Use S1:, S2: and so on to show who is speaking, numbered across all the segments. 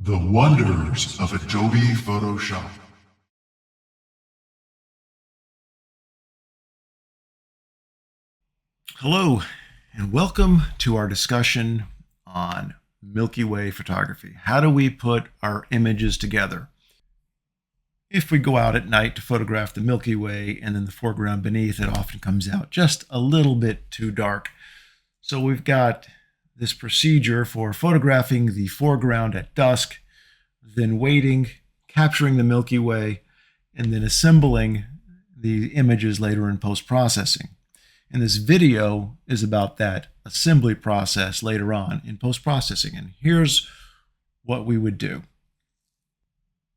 S1: The wonders of Adobe Photoshop.
S2: Hello, and welcome to our discussion on Milky Way photography. How do we put our images together? If we go out at night to photograph the Milky Way and then the foreground beneath, it often comes out just a little bit too dark. So we've got this procedure for photographing the foreground at dusk, then waiting, capturing the Milky Way, and then assembling the images later in post-processing. And this video is about that assembly process later on in post-processing. And here's what we would do.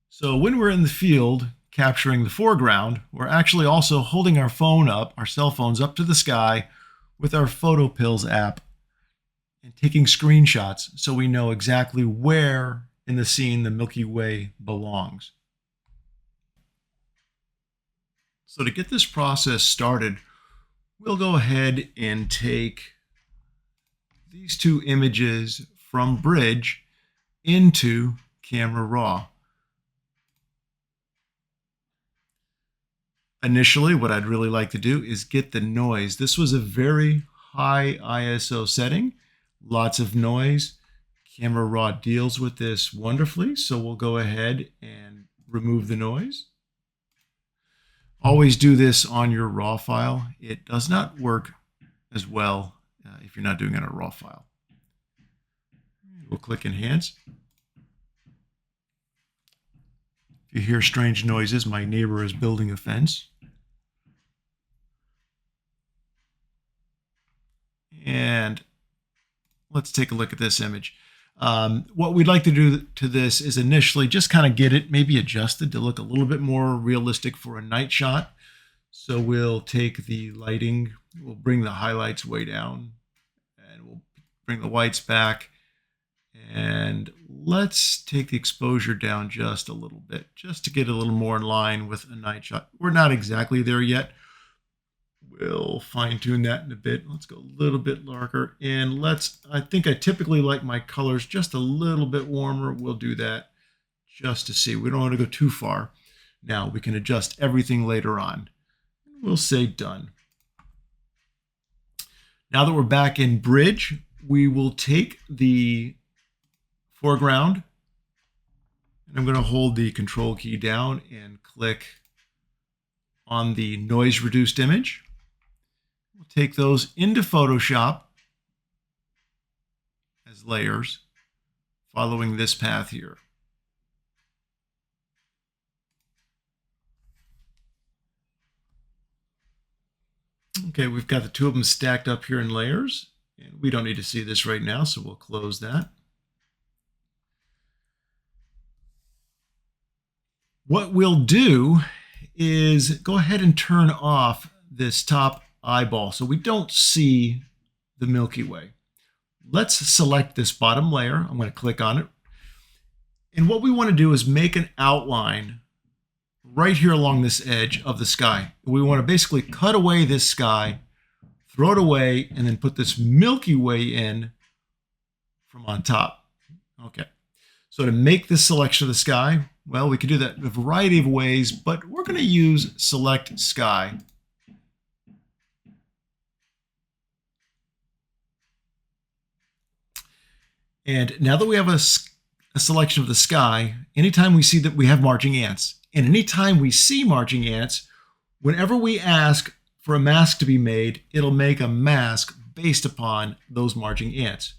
S2: So when we're in the field capturing the foreground, we're actually also holding our phone up, our cell phones up to the sky with our PhotoPills app and taking screenshots so we know exactly where in the scene the Milky Way belongs. So to get this process started, we'll go ahead and take these two images from Bridge into Camera Raw. Initially, what I'd really like to do is get the noise. This was a very high ISO setting, lots of noise. Camera Raw deals with this wonderfully, so we'll go ahead and remove the noise. Always do this on your RAW file. It does not work as well if you're not doing it on a RAW file. We'll click Enhance. If you hear strange noises, my neighbor is building a fence. And let's take a look at this image. What we'd like to do to this is initially just kind of get it maybe adjusted to look a little bit more realistic for a night shot. So we'll take the lighting, we'll bring the highlights way down, and we'll bring the whites back. And let's take the exposure down just a little bit, just to get a little more in line with a night shot. We're not exactly there yet. We'll fine tune that in a bit. Let's go a little bit darker. And I think I typically like my colors just a little bit warmer. We'll do that just to see. We don't want to go too far. Now we can adjust everything later on. We'll say done. Now that we're back in Bridge, we will take the foreground, and I'm going to hold the Control key down and click on the noise reduced image. We'll take those into Photoshop as layers, following this path here. Okay, we've got the two of them stacked up here in layers, and we don't need to see this right now, so we'll close that. What we'll do is go ahead and turn off this top eyeball so we don't see the Milky Way. Let's select this bottom layer. I'm going to click on it. And what we want to do is make an outline right here along this edge of the sky. We want to basically cut away this sky, throw it away, and then put this Milky Way in from on top. Okay. So to make this selection of the sky, well, we could do that in a variety of ways, but we're going to use Select Sky. And now that we have a selection of the sky, anytime we see that we have marching ants, and anytime we see marching ants, whenever we ask for a mask to be made, it'll make a mask based upon those marching ants.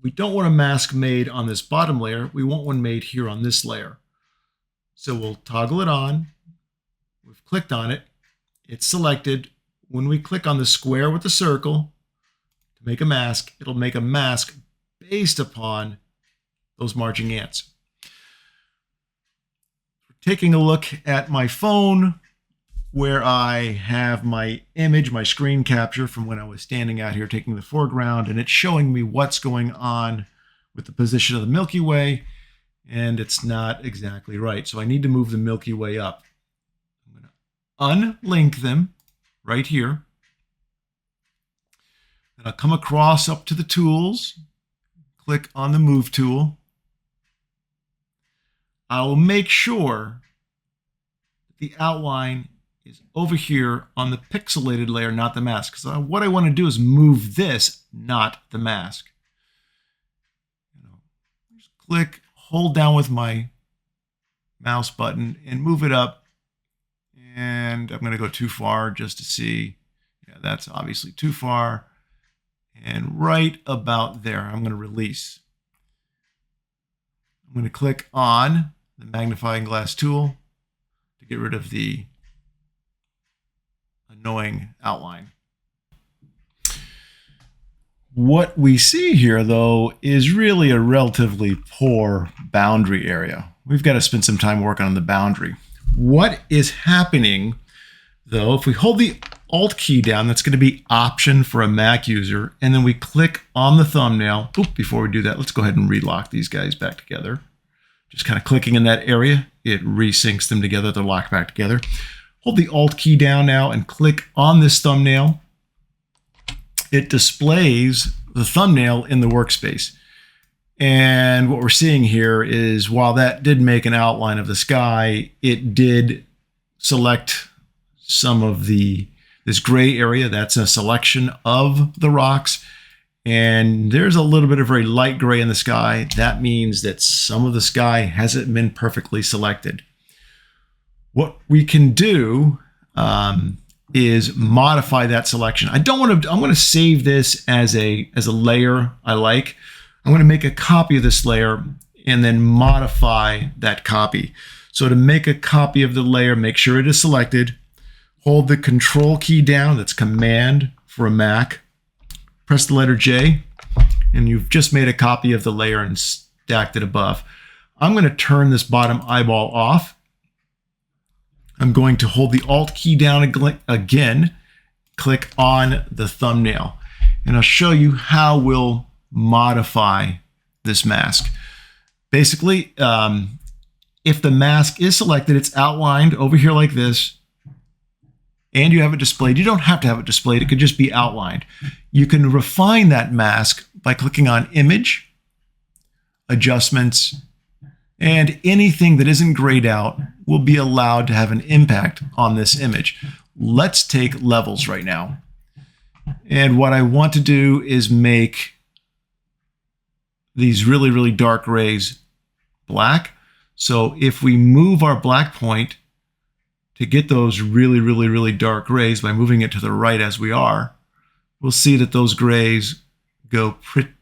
S2: We don't want a mask made on this bottom layer. We want one made here on this layer. So we'll toggle it on. We've clicked on it. It's selected. When we click on the square with the circle to make a mask, it'll make a mask based upon those marching ants. Taking a look at my phone where I have my image, my screen capture from when I was standing out here taking the foreground, and it's showing me what's going on with the position of the Milky Way, and it's not exactly right. So I need to move the Milky Way up. I'm going to unlink them right here. And I'll come across up to the tools, click on the Move tool, I will make sure the outline is over here on the pixelated layer, not the mask. So what I want to do is move this, not the mask. Just click, hold down with my mouse button and move it up. And I'm going to go too far just to see. Yeah, that's obviously too far. And right about there, I'm going to release. I'm going to click on the magnifying glass tool to get rid of the annoying outline. What we see here, though, is really a relatively poor boundary area. We've got to spend some time working on the boundary. What is happening, though, if we hold the Alt key down, that's going to be Option for a Mac user, and then we click on the thumbnail. Before we do that, let's go ahead and relock these guys back together. Just kind of clicking in that area, it resyncs them together. They're locked back together. Hold the Alt key down now and click on this thumbnail. It displays the thumbnail in the workspace. And what we're seeing here is, while that did make an outline of the sky, it did select some of this gray area. That's a selection of the rocks. And there's a little bit of very light gray in the sky. That means that some of the sky hasn't been perfectly selected. What we can do is modify that selection. I'm going to save this as a layer I like. I'm going to make a copy of this layer and then modify that copy. So to make a copy of the layer, make sure it is selected. Hold the Control key down. That's Command for a Mac. Press the letter J, and you've just made a copy of the layer and stacked it above. I'm going to turn this bottom eyeball off. I'm going to hold the Alt key down again, click on the thumbnail, and I'll show you how we'll modify this mask. Basically, if the mask is selected, it's outlined over here like this, and you have it displayed. You don't have to have it displayed. It could just be outlined. You can refine that mask by clicking on Image, Adjustments, and anything that isn't grayed out will be allowed to have an impact on this image. Let's take levels right now. And what I want to do is make these really, really dark grays black. So if we move our black point to get those really, really, really dark grays by moving it to the right as we are, we'll see that those grays go pretty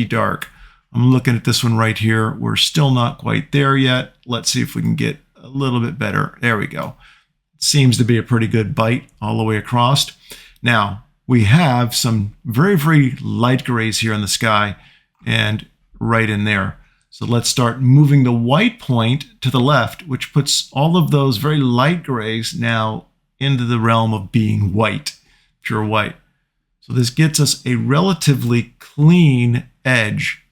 S2: dark. I'm looking at this one right here. We're still not quite there yet. Let's see if we can get a little bit better. There we go. Seems to be a pretty good bite all the way across. Now, we have some very, very light grays here in the sky and right in there. So let's start moving the white point to the left, which puts all of those very light grays now into the realm of being white, pure white. So this gets us a relatively clean edge.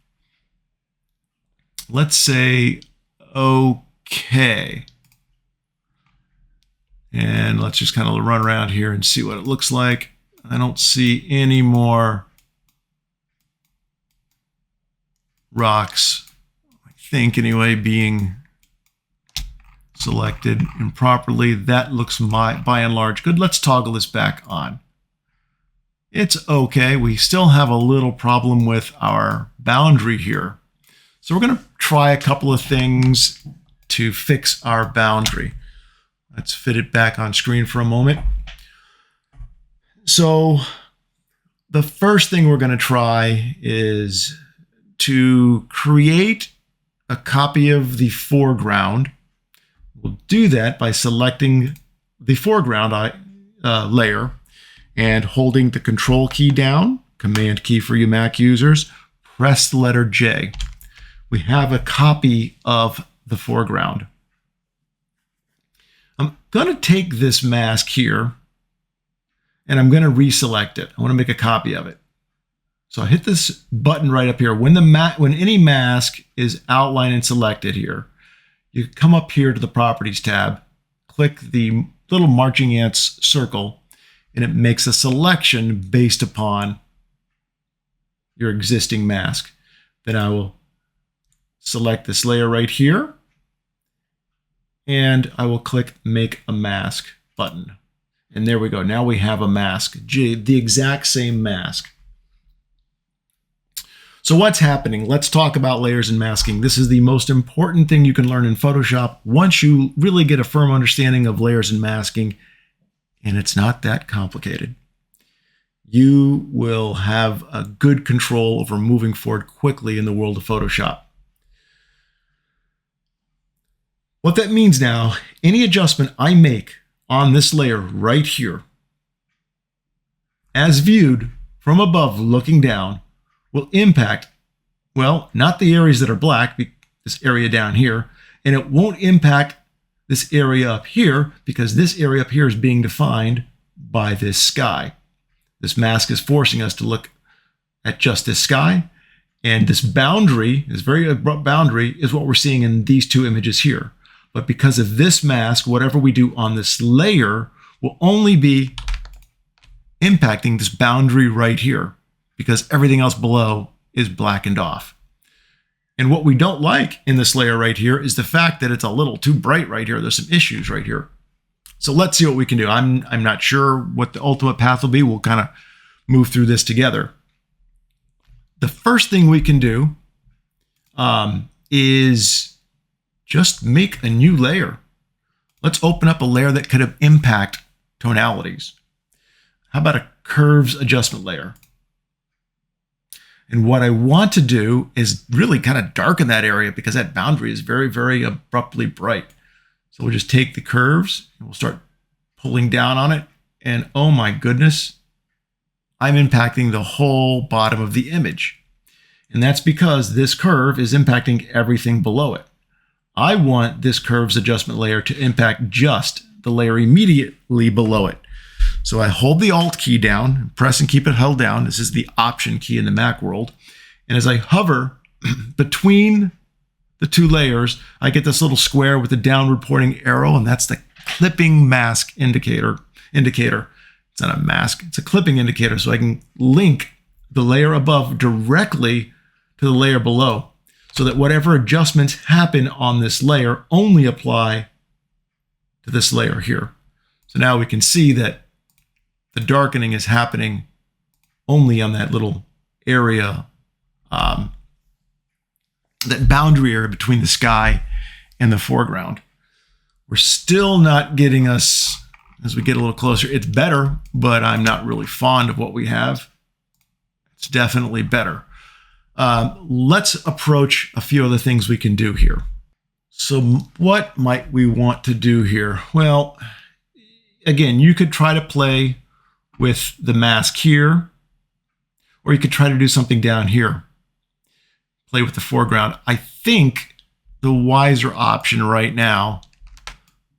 S2: Let's say okay. And let's just kind of run around here and see what it looks like. I don't see any more rocks, I think anyway, being selected improperly. That looks by and large good. Let's toggle this back on. It's okay. We still have a little problem with our boundary here. So we're going to try a couple of things to fix our boundary. Let's fit it back on screen for a moment. So the first thing we're going to try is to create a copy of the foreground. We'll do that by selecting the foreground layer and holding the Control key down, Command key for you Mac users, press the letter J. We have a copy of the foreground. I'm going to take this mask here and I'm going to reselect it. I want to make a copy of it. So I hit this button right up here. When any mask is outlined and selected here, you come up here to the Properties tab, click the little marching ants circle, and it makes a selection based upon your existing mask. Then I will select this layer right here, and I will click Make a Mask button. And there we go. Now we have a mask, the exact same mask. So what's happening? Let's talk about layers and masking. This is the most important thing you can learn in Photoshop once you really get a firm understanding of layers and masking, and it's not that complicated. You will have a good control over moving forward quickly in the world of Photoshop. What that means now, any adjustment I make on this layer right here, as viewed from above looking down, will impact, well, not the areas that are black, this area down here, and it won't impact this area up here because this area up here is being defined by this sky. This mask is forcing us to look at just this sky, and this boundary, this very abrupt boundary, is what we're seeing in these two images here. But because of this mask, whatever we do on this layer will only be impacting this boundary right here, because everything else below is blackened off. And what we don't like in this layer right here is the fact that it's a little too bright right here. There's some issues right here. So let's see what we can do. I'm not sure what the ultimate path will be. We'll kind of move through this together. The first thing we can do is just make a new layer. Let's open up a layer that could have impact tonalities. How about a curves adjustment layer? And what I want to do is really kind of darken that area because that boundary is very, very abruptly bright. So we'll just take the curves and we'll start pulling down on it. And oh my goodness, I'm impacting the whole bottom of the image. And that's because this curve is impacting everything below it. I want this curves adjustment layer to impact just the layer immediately below it. So I hold the Alt key down, press and keep it held down. This is the Option key in the Mac world. And as I hover between the two layers, I get this little square with the downward pointing arrow, and that's the clipping mask indicator. It's not a mask, it's a clipping indicator, so I can link the layer above directly to the layer below, so that whatever adjustments happen on this layer only apply to this layer here. So now we can see that the darkening is happening only on that little area, that boundary area between the sky and the foreground. We're still not getting us, as we get a little closer, it's better, but I'm not really fond of what we have. It's definitely better. Let's approach a few other things we can do here. So what might we want to do here? Well, again, you could try to play with the mask here, or you could try to do something down here. Play with the foreground. I think the wiser option right now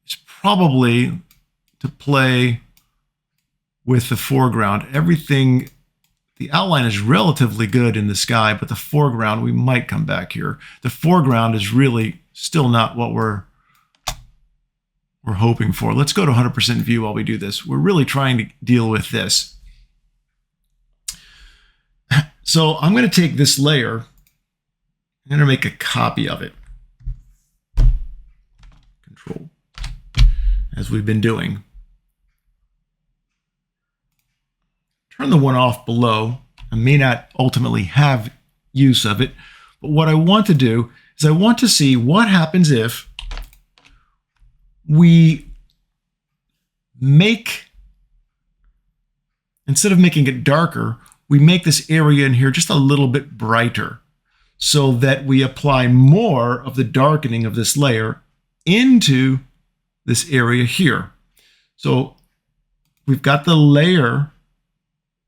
S2: is probably to play with the foreground. Everything, the outline is relatively good in the sky, but the foreground, we might come back here. The foreground is really still not what we're hoping for. Let's go to 100% view while we do this. We're really trying to deal with this. So I'm going to take this layer, I'm going to make a copy of it. Control, as we've been doing. Turn the one off below. I may not ultimately have use of it, but what I want to do is I want to see what happens if we make, instead of making it darker, we make this area in here just a little bit brighter so that we apply more of the darkening of this layer into this area here. So we've got the layer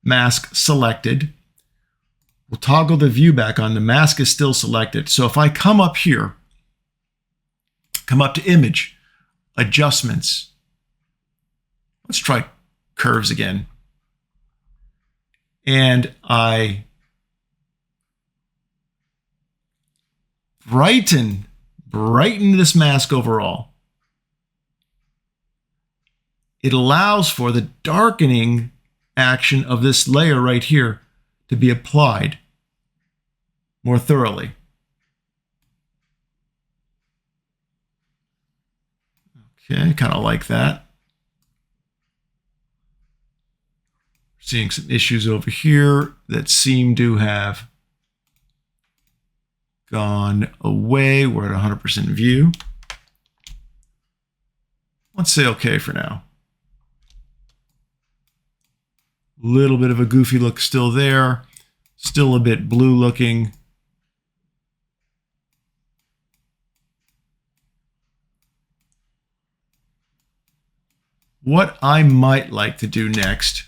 S2: mask selected. We'll toggle the view back on. The mask is still selected. So if I come up here, come up to Image, Adjustments. Let's try Curves again. And I brighten this mask overall. It allows for the darkening action of this layer right here to be applied more thoroughly. Okay, kind of like that. Seeing some issues over here that seem to have gone away. We're at 100% view. Let's say okay for now. Little bit of a goofy look still there. Still a bit blue looking. What I might like to do next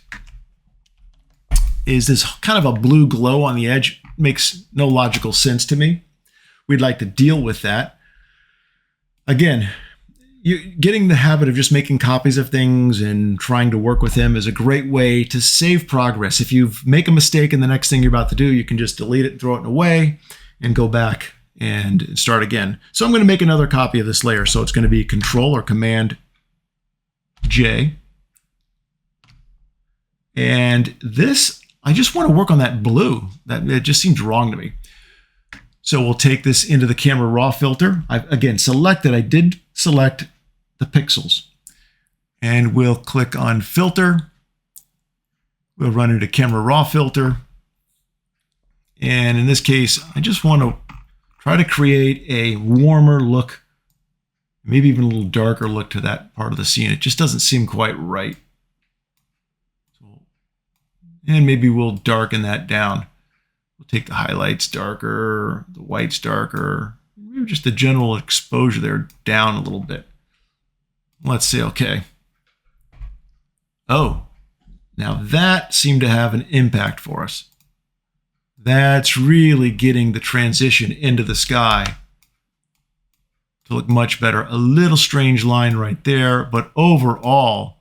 S2: is this kind of a blue glow on the edge. Makes no logical sense to me. We'd like to deal with that. Again, getting the habit of just making copies of things and trying to work with them is a great way to save progress. If you make a mistake in the next thing you're about to do, you can just delete it and throw it away and go back and start again. So I'm going to make another copy of this layer. So it's going to be Control or Command J. And this, I just want to work on that blue. It just seems wrong to me. So we'll take this into the camera raw filter. I've again selected, I did select the pixels. And we'll click on filter. We'll run into camera raw filter. And in this case, I just want to try to create a warmer look, maybe even a little darker look to that part of the scene. It just doesn't seem quite right. And maybe we'll darken that down. We'll take the highlights darker, the whites darker, maybe just the general exposure there down a little bit. Let's say okay. Oh, now that seemed to have an impact for us. That's really getting the transition into the sky to look much better. A little strange line right there, but overall,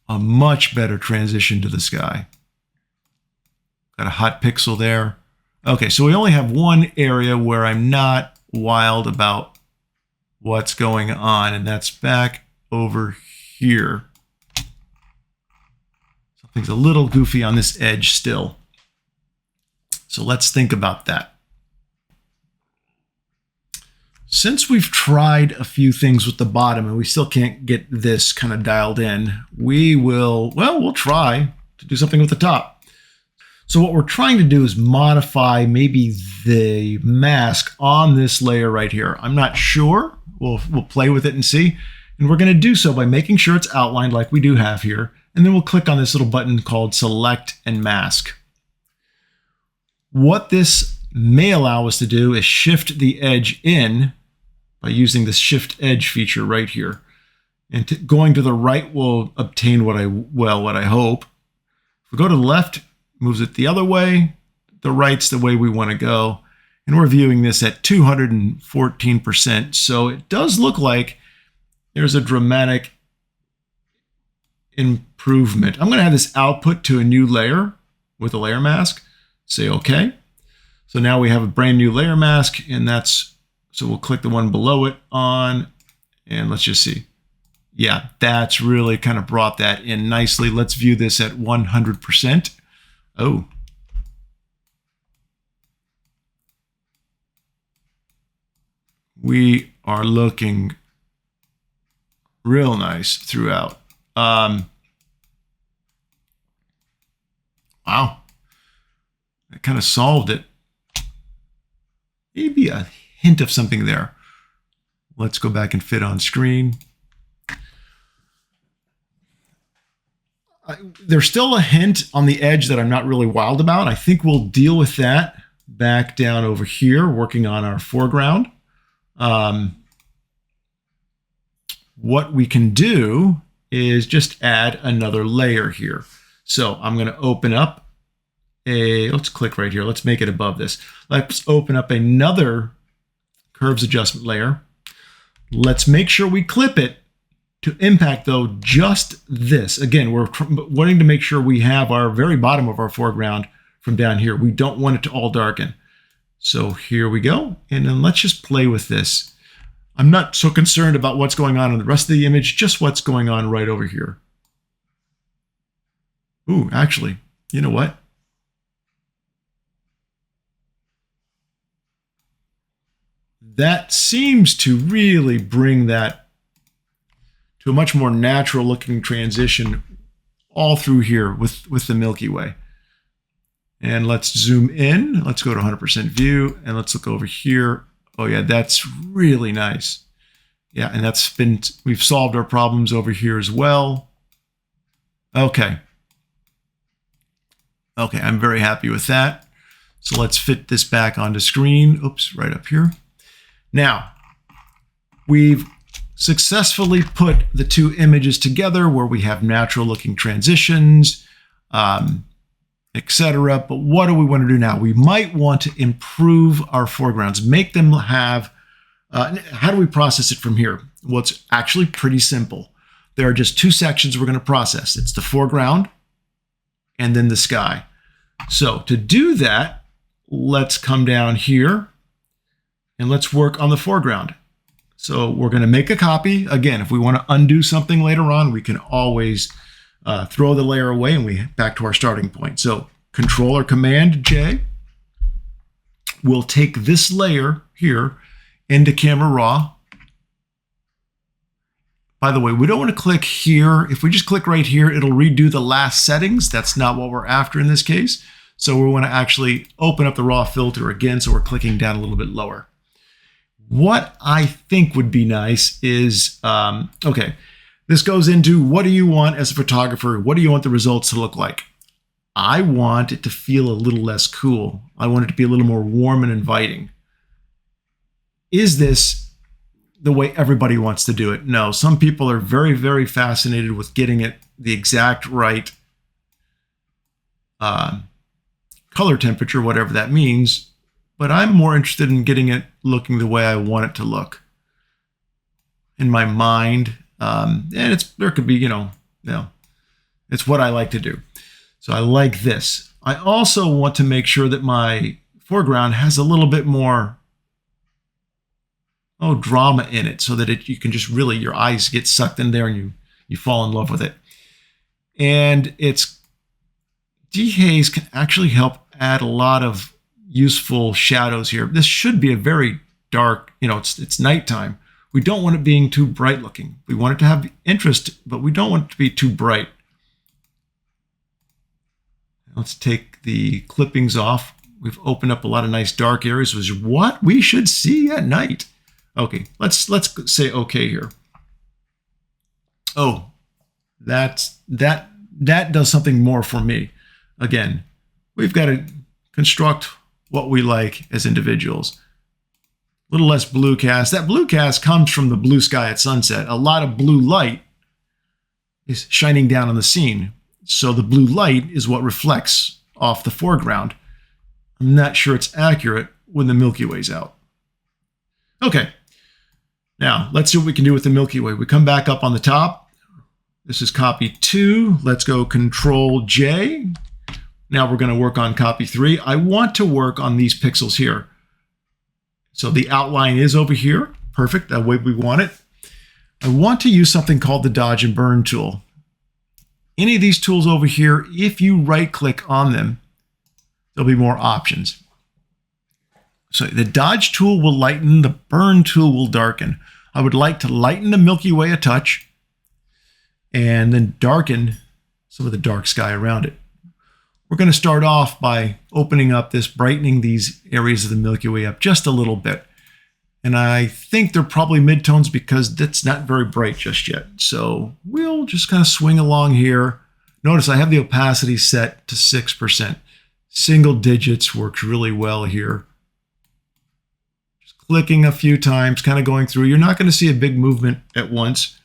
S2: a much better transition to the sky. Got a hot pixel there. Okay, so we only have one area where I'm not wild about what's going on, and that's back over here. Something's a little goofy on this edge still. So let's think about that. Since we've tried a few things with the bottom and we still can't get this kind of dialed in, we'll try to do something with the top. So what we're trying to do is modify maybe the mask on this layer right here. I'm not sure. We'll play with it and see. And we're going to do so by making sure it's outlined like we do have here. And then we'll click on this little button called Select and Mask. What this may allow us to do is shift the edge in by using the Shift Edge feature right here. And going to the right will obtain what I hope. If we go to the left, moves it the other way. The right's the way we want to go. And we're viewing this at 214%. So it does look like there's a dramatic improvement. I'm going to have this output to a new layer with a layer mask. Say OK. So now we have a brand new layer mask, and so we'll click the one below it on, and let's just see. Yeah, that's really kind of brought that in nicely. Let's view this at 100%. Oh. We are looking real nice throughout. Wow. That kind of solved it. Maybe a hint of something there. Let's go back and fit on screen. There's still a hint on the edge that I'm not really wild about. I think we'll deal with that back down over here, working on our foreground. What we can do is just add another layer here. So I'm going to open up let's click right here. Let's make it above this. Let's open up another curves adjustment layer. Let's make sure we clip it to impact, though, just this. Again, we're wanting to make sure we have our very bottom of our foreground from down here. We don't want it to all darken. So here we go. And then let's just play with this. I'm not so concerned about what's going on in the rest of the image, just what's going on right over here. Ooh, actually, you know what? That seems to really bring that to a much more natural looking transition all through here with the Milky Way. And let's zoom in. Let's go to 100% view and let's look over here. Oh yeah, that's really nice. Yeah, and we've solved our problems over here as well. Okay. Okay, I'm very happy with that. So let's fit this back onto screen. Oops, right up here. Now, we've successfully put the two images together where we have natural looking transitions, etc. But what do we want to do now? We might want to improve our foregrounds, make them have, how do we process it from here? Well, it's actually pretty simple. There are just two sections we're going to process. It's the foreground and then the sky. So to do that, let's come down here and let's work on the foreground. So we're going to make a copy. Again, if we want to undo something later on, we can always throw the layer away and we back to our starting point. So Control or Command J. We'll take this layer here into Camera Raw. By the way, we don't want to click here. If we just click right here, it'll redo the last settings. That's not what we're after in this case. So we want to actually open up the raw filter again. So we're clicking down a little bit lower. What I think would be nice is, okay, this goes into what do you want as a photographer? What do you want the results to look like? I want it to feel a little less cool. I want it to be a little more warm and inviting. Is this the way everybody wants to do it? No, some people are very, very fascinated with getting it the exact right color temperature, whatever that means. But I'm more interested in getting it looking the way I want it to look in my mind. And there could be, it's what I like to do. So I like this. I also want to make sure that my foreground has a little bit more drama in it so that you can just really, your eyes get sucked in there and you fall in love with it. And dehaze can actually help add a lot of useful shadows here. This should be a very dark, it's nighttime. We don't want it being too bright looking. We want it to have interest, but we don't want it to be too bright. Let's take the clippings off. We've opened up a lot of nice dark areas, which is what we should see at night. Okay, let's say okay here. Oh, that does something more for me. Again, we've got to construct what we like as individuals. A little less blue cast. That blue cast comes from the blue sky at sunset. A lot of blue light is shining down on the scene. So the blue light is what reflects off the foreground. I'm not sure it's accurate when the Milky Way's out. Okay, now let's see what we can do with the Milky Way. We come back up on the top. This is copy 2. Let's go Control J. Now we're going to work on copy 3. I want to work on these pixels here. So the outline is over here. Perfect, that way we want it. I want to use something called the Dodge and Burn tool. Any of these tools over here, if you right click on them, there'll be more options. So the Dodge tool will lighten, the Burn tool will darken. I would like to lighten the Milky Way a touch and then darken some of the dark sky around it. We're going to start off by opening up this, brightening these areas of the Milky Way up just a little bit. And I think they're probably midtones because that's not very bright just yet. So we'll just kind of swing along here. Notice I have the opacity set to 6%. Single digits works really well here. Just clicking a few times, kind of going through. You're not going to see a big movement at once.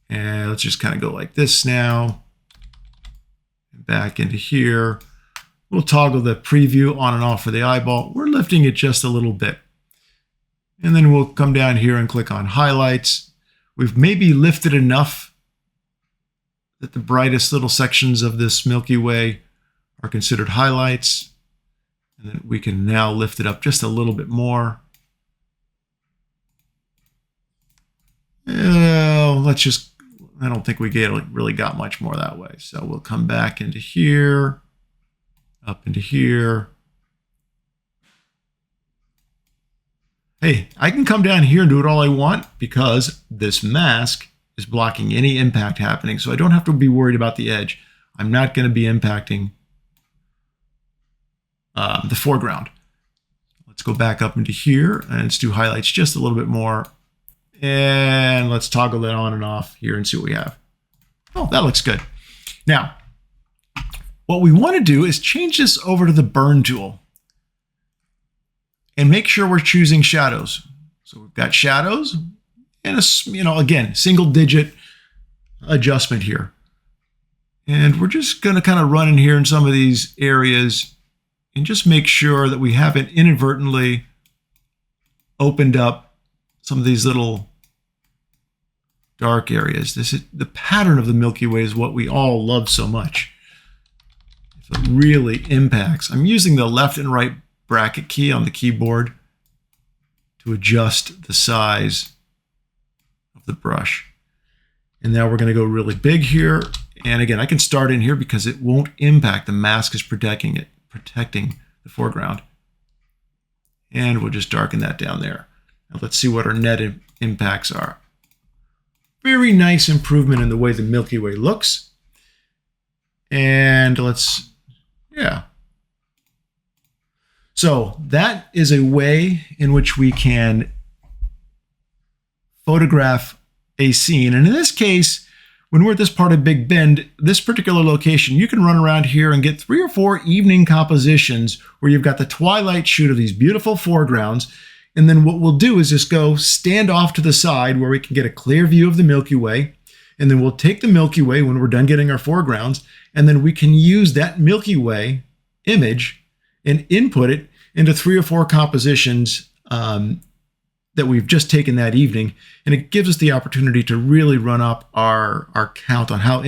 S2: And let's just kind of go like this now. Back into here. We'll toggle the preview on and off for the eyeball. We're lifting it just a little bit. And then we'll come down here and click on highlights. We've maybe lifted enough that the brightest little sections of this Milky Way are considered highlights. And then we can now lift it up just a little bit more. I don't think we really got much more that way. So we'll come back into here, up into here. Hey, I can come down here and do it all I want because this mask is blocking any impact happening. So I don't have to be worried about the edge. I'm not going to be impacting the foreground. Let's go back up into here and let's do highlights just a little bit more. And let's toggle that on and off here and see what we have. Oh, that looks good. Now, what we want to do is change this over to the burn tool and make sure we're choosing shadows. So we've got shadows and again, single digit adjustment here. And we're just going to kind of run in here in some of these areas and just make sure that we haven't inadvertently opened up some of these little dark areas. The pattern of the Milky Way is what we all love so much. So it really impacts. I'm using the left and right bracket key on the keyboard to adjust the size of the brush. And now we're going to go really big here. And again, I can start in here because it won't impact. The mask is protecting the foreground. And we'll just darken that down there. Now let's see what our net impacts are. Very nice improvement in the way the Milky Way looks. And so that is a way in which we can photograph a scene. And in this case, when we're at this part of Big Bend, this particular location, you can run around here and get 3 or 4 evening compositions where you've got the twilight shoot of these beautiful foregrounds. And then what we'll do is just go stand off to the side where we can get a clear view of the Milky Way. And then we'll take the Milky Way when we're done getting our foregrounds, and then we can use that Milky Way image and input it into 3 or 4 compositions that we've just taken that evening. And it gives us the opportunity to really run up our count on how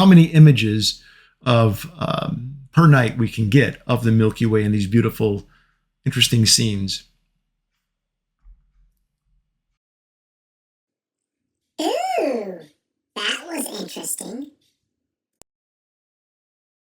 S2: many images of per night we can get of the Milky Way in these beautiful, interesting scenes.
S3: Ooh, that was interesting.